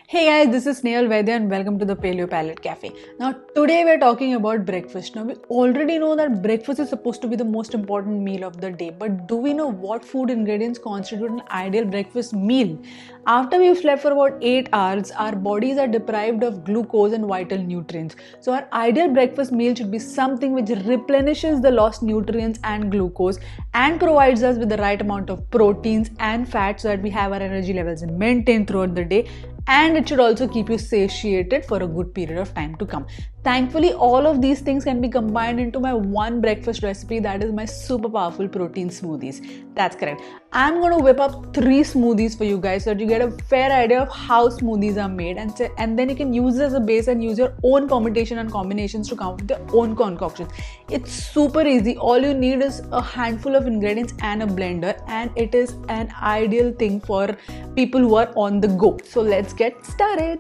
Hey guys, this is Snail Vaidya and welcome to the Paleo Palette Cafe. Now today we're talking about breakfast. Now we already know that breakfast is supposed to be the most important meal of the day, but do we know what food ingredients constitute an ideal breakfast meal? After we've slept for about 8 hours, our bodies are deprived of glucose and vital nutrients. So our ideal breakfast meal should be something which replenishes the lost nutrients and glucose and provides us with the right amount of proteins and fats so that we have our energy levels maintained throughout the day, and it should also keep you satiated for a good period of time to come. Thankfully, all of these things can be combined into my one breakfast recipe, that is my super powerful protein smoothies. That's correct. I'm going to whip up 3 smoothies for you guys so that you get a fair idea of how smoothies are made, and then you can use it as a base and use your own permutation and combinations to come up with your own concoctions. It's super easy. All you need is a handful of ingredients and a blender, and it is an ideal thing for people who are on the go. So let's get started.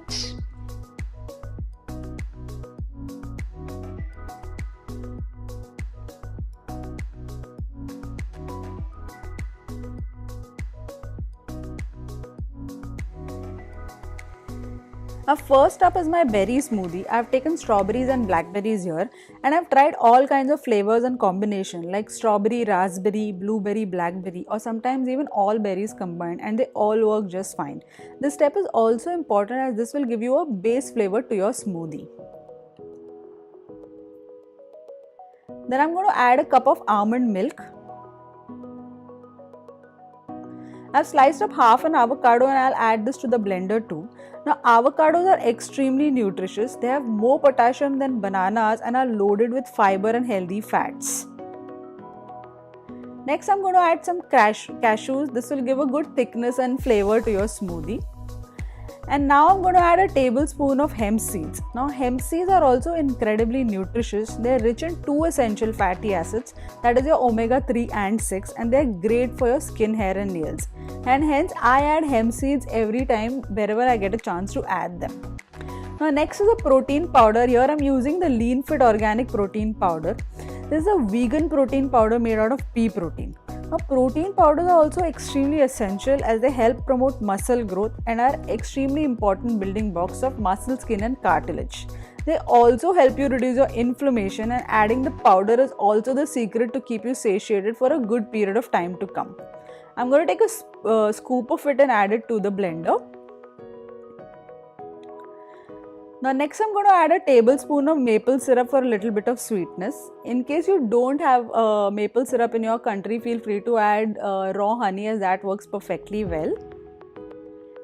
Now first up is my berry smoothie. I've taken strawberries and blackberries here, and I've tried all kinds of flavors and combination like strawberry, raspberry, blueberry, blackberry, or sometimes even all berries combined, and they all work just fine. This step is also important as this will give you a base flavor to your smoothie. Then I'm going to add a cup of almond milk. I've sliced up half an avocado and I'll add this to the blender too. Now avocados are extremely nutritious. They have more potassium than bananas and are loaded with fiber and healthy fats. Next I'm going to add some cashews. This will give a good thickness and flavor to your smoothie. And now I'm going to add a tablespoon of hemp seeds. Now hemp seeds are also incredibly nutritious. They're rich in 2 essential fatty acids, that is your omega-3 and 6, and they're great for your skin, hair and nails. And hence I add hemp seeds every time wherever I get a chance to add them. Now next is a protein powder. Here I'm using the Lean Fit Organic Protein Powder. This is a vegan protein powder made out of pea protein. Now, protein powders are also extremely essential as they help promote muscle growth and are extremely important building blocks of muscle, skin and cartilage. They also help you reduce your inflammation, and adding the powder is also the secret to keep you satiated for a good period of time to come. I'm going to take a scoop of it and add it to the blender. Now next I'm going to add a tablespoon of maple syrup for a little bit of sweetness. In case you don't have maple syrup in your country, feel free to add raw honey as that works perfectly well.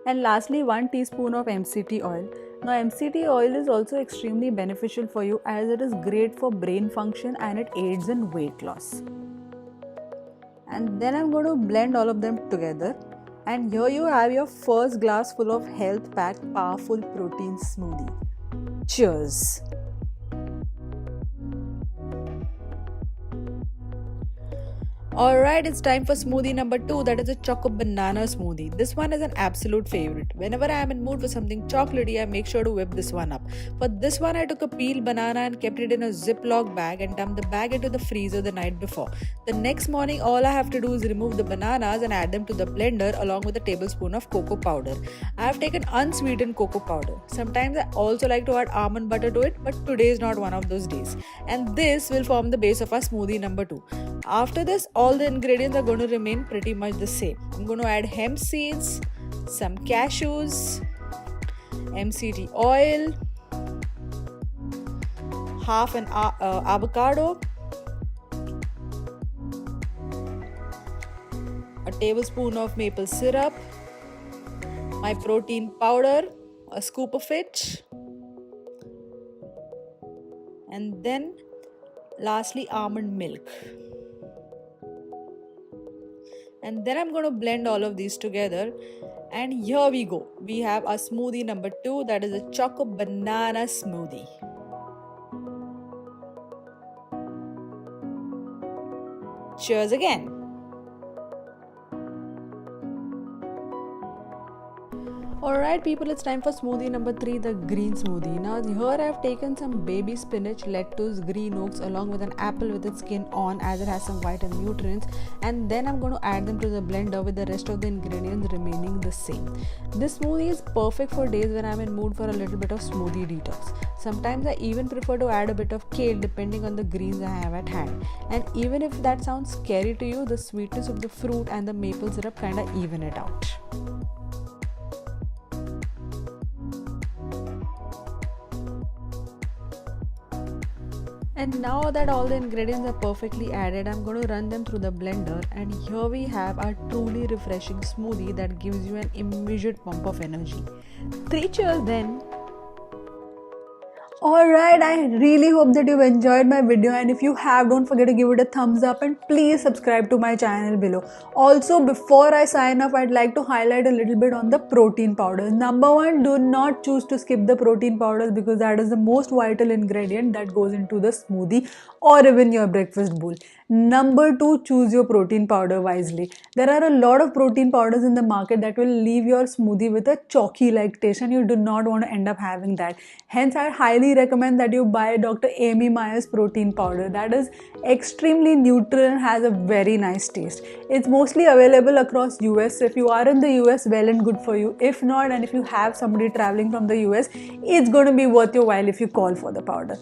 And lastly 1 teaspoon of MCT oil. Now MCT oil is also extremely beneficial for you as it is great for brain function and it aids in weight loss. And then I'm going to blend all of them together. And here you have your first glass full of health-packed, powerful protein smoothie. Cheers! Alright, it's time for smoothie number 2, that is a choco banana smoothie. This one is an absolute favorite. Whenever I am in mood for something chocolatey, I make sure to whip this one up. For this one, I took a peeled banana and kept it in a Ziploc bag and dumped the bag into the freezer the night before. The next morning, all I have to do is remove the bananas and add them to the blender along with a tablespoon of cocoa powder. I have taken unsweetened cocoa powder. Sometimes I also like to add almond butter to it, but today is not one of those days. And this will form the base of our smoothie number 2. After this, all the ingredients are going to remain pretty much the same. I'm going to add hemp seeds, some cashews, MCT oil, half an avocado, a tablespoon of maple syrup, my protein powder, a scoop of it, and then lastly almond milk. And then I'm going to blend all of these together, and here we go. We have our smoothie number 2, that is a choco banana smoothie. Cheers again. Alright people, it's time for smoothie number 3, the green smoothie. Now here I have taken some baby spinach, lettuce, green oats along with an apple with its skin on, as it has some vitamin nutrients, and then I'm going to add them to the blender with the rest of the ingredients remaining the same. This smoothie is perfect for days when I'm in mood for a little bit of smoothie detox. Sometimes I even prefer to add a bit of kale depending on the greens I have at hand. And even if that sounds scary to you, the sweetness of the fruit and the maple syrup kinda even it out. And now that all the ingredients are perfectly added, I'm going to run them through the blender, and here we have our truly refreshing smoothie that gives you an immediate pump of energy. 3 cheers then! Alright, I really hope that you've enjoyed my video, and if you have, don't forget to give it a thumbs up and please subscribe to my channel below. Also, before I sign off, I'd like to highlight a little bit on the protein powders. Number 1, do not choose to skip the protein powders because that is the most vital ingredient that goes into the smoothie or even your breakfast bowl. Number 2, choose your protein powder wisely. There are a lot of protein powders in the market that will leave your smoothie with a chalky like taste, and you do not want to end up having that. Hence, I highly recommend that you buy Dr. Amy Meyer's protein powder. That is extremely neutral and has a very nice taste. It's mostly available across US. If you are in the US, well and good for you. If not, and if you have somebody traveling from the US, it's going to be worth your while if you call for the powder.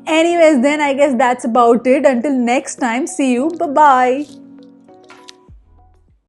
Anyways, then I guess that's about it. Until next time, see you. Bye-bye.